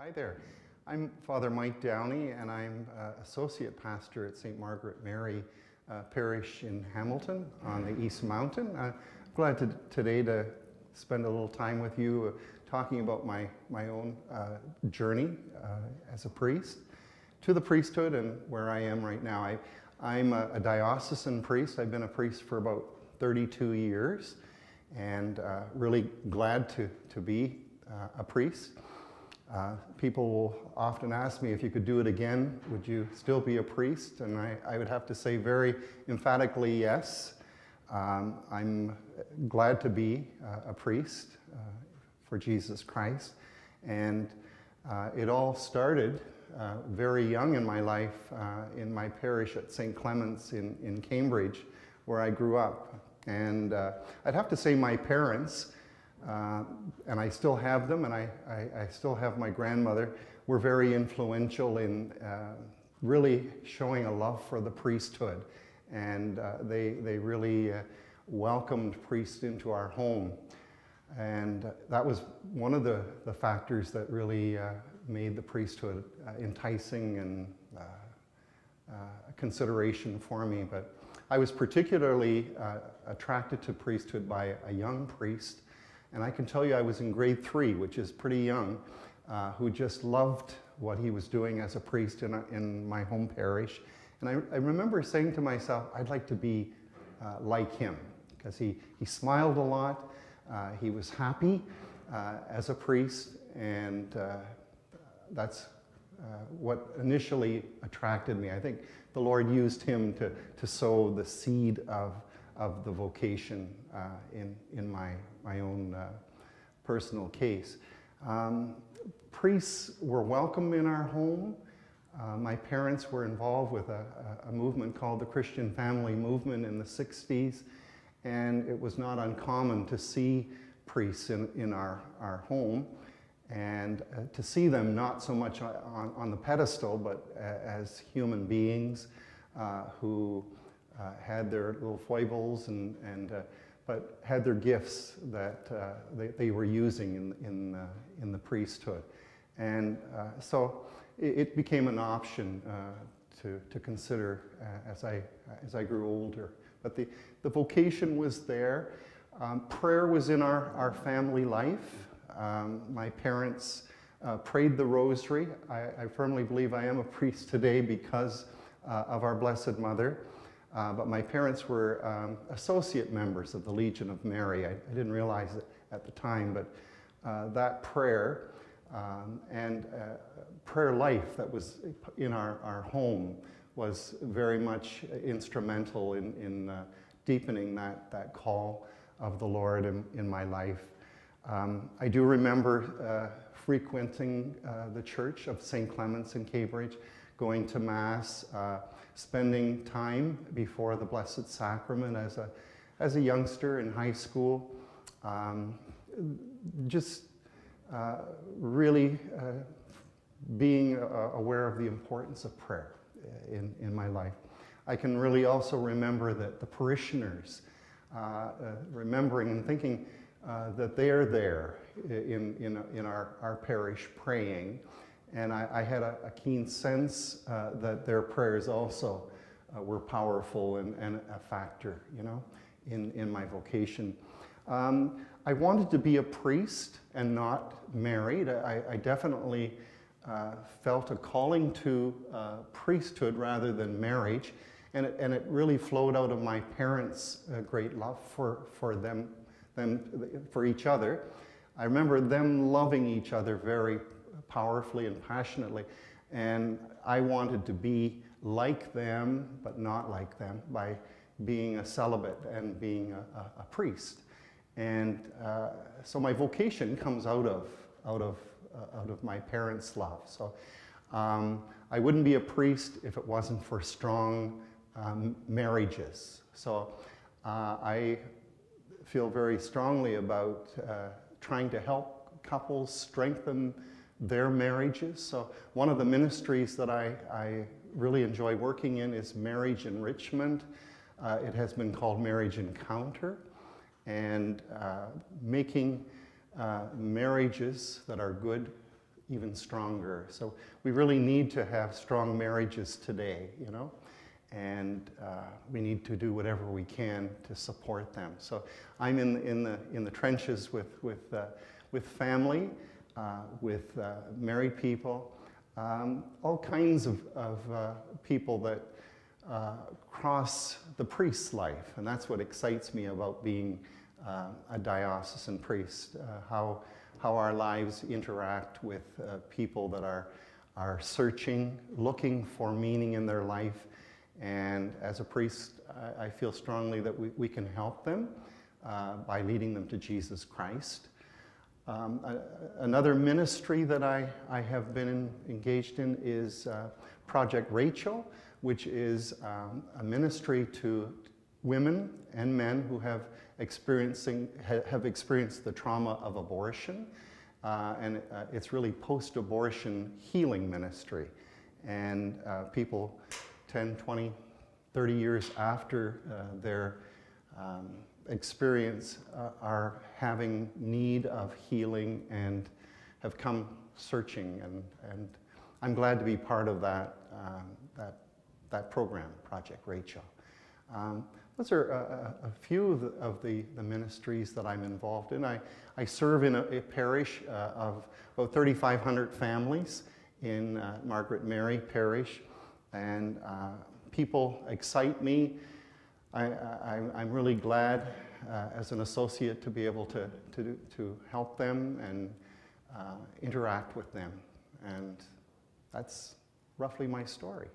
Hi there. I'm Father Mike Downey, and I'm Associate Pastor at St. Margaret Mary Parish in Hamilton on the East Mountain. I'm glad today to spend a little time with you talking about my own journey as a priest to the priesthood and where I am right now. I'm a diocesan priest. I've been a priest for about 32 years and really glad to be a priest. People will often ask me if you could do it again, would you still be a priest? And I would have to say very emphatically yes. I'm glad to be a priest for Jesus Christ. And it all started very young in my life in my parish at St. Clement's in Cambridge, where I grew up. And I'd have to say my parents, and I still have them, and I still have my grandmother, were very influential in really showing a love for the priesthood. And they really welcomed priests into our home. And that was one of the factors that really made the priesthood enticing and a consideration for me. But I was particularly attracted to priesthood by a young priest. And I can tell you I was in grade 3, which is pretty young, who just loved what he was doing as a priest in my home parish. And I remember saying to myself, I'd like to be like him, because he smiled a lot, he was happy as a priest, and that's what initially attracted me. I think the Lord used him to sow the seed of the vocation in my own personal case. Priests were welcome in our home. My parents were involved with a movement called the Christian Family Movement in the 60s, and it was not uncommon to see priests in our home, and to see them not so much on the pedestal, but as human beings who had their little foibles but had their gifts that they were using in the priesthood. And so it became an option to consider as I grew older. But the vocation was there. Prayer was in our family life. My parents prayed the rosary. I firmly believe I am a priest today because of our Blessed Mother. But my parents were associate members of the Legion of Mary. I didn't realize it at the time, but that prayer and prayer life that was in our home was very much instrumental in deepening that call of the Lord in my life. I do remember frequenting the Church of St. Clement's in Cambridge, going to Mass, spending time before the Blessed Sacrament as a youngster in high school, just really being aware of the importance of prayer in my life. I can really also remember that the parishioners, remembering and thinking that they are there in our parish praying. And I had a keen sense that their prayers also were powerful and a factor, in my vocation. I wanted to be a priest and not married. I definitely felt a calling to priesthood rather than marriage, and it really flowed out of my parents' great love for them for each other. I remember them loving each other very powerfully and passionately, and I wanted to be like them but not like them by being a celibate and being a priest. And so my vocation comes out of my parents' love. So I wouldn't be a priest if it wasn't for strong marriages. So I feel very strongly about trying to help couples strengthen their marriages. So one of the ministries that I really enjoy working in is marriage enrichment. It has been called Marriage Encounter, and making marriages that are good even stronger. So we really need to have strong marriages today, you know, and we need to do whatever we can to support them. So I'm in the trenches with family, with married people, all kinds of people that cross the priest's life, and that's what excites me about being a diocesan priest, how our lives interact with people that are searching, looking for meaning in their life, and as a priest, I feel strongly that we can help them by leading them to Jesus Christ. Another ministry that I have been engaged in is Project Rachel, which is a ministry to women and men who have experienced the trauma of abortion. And it's really post-abortion healing ministry. And people 10, 20, 30 years after their experience are having need of healing and have come searching. And I'm glad to be part of that program, Project Rachel. Those are a few of the ministries that I'm involved in. I serve in a parish of about 3,500 families in Margaret Mary Parish, and people excite me. I'm really glad as an associate to be able to help them and interact with them, and that's roughly my story.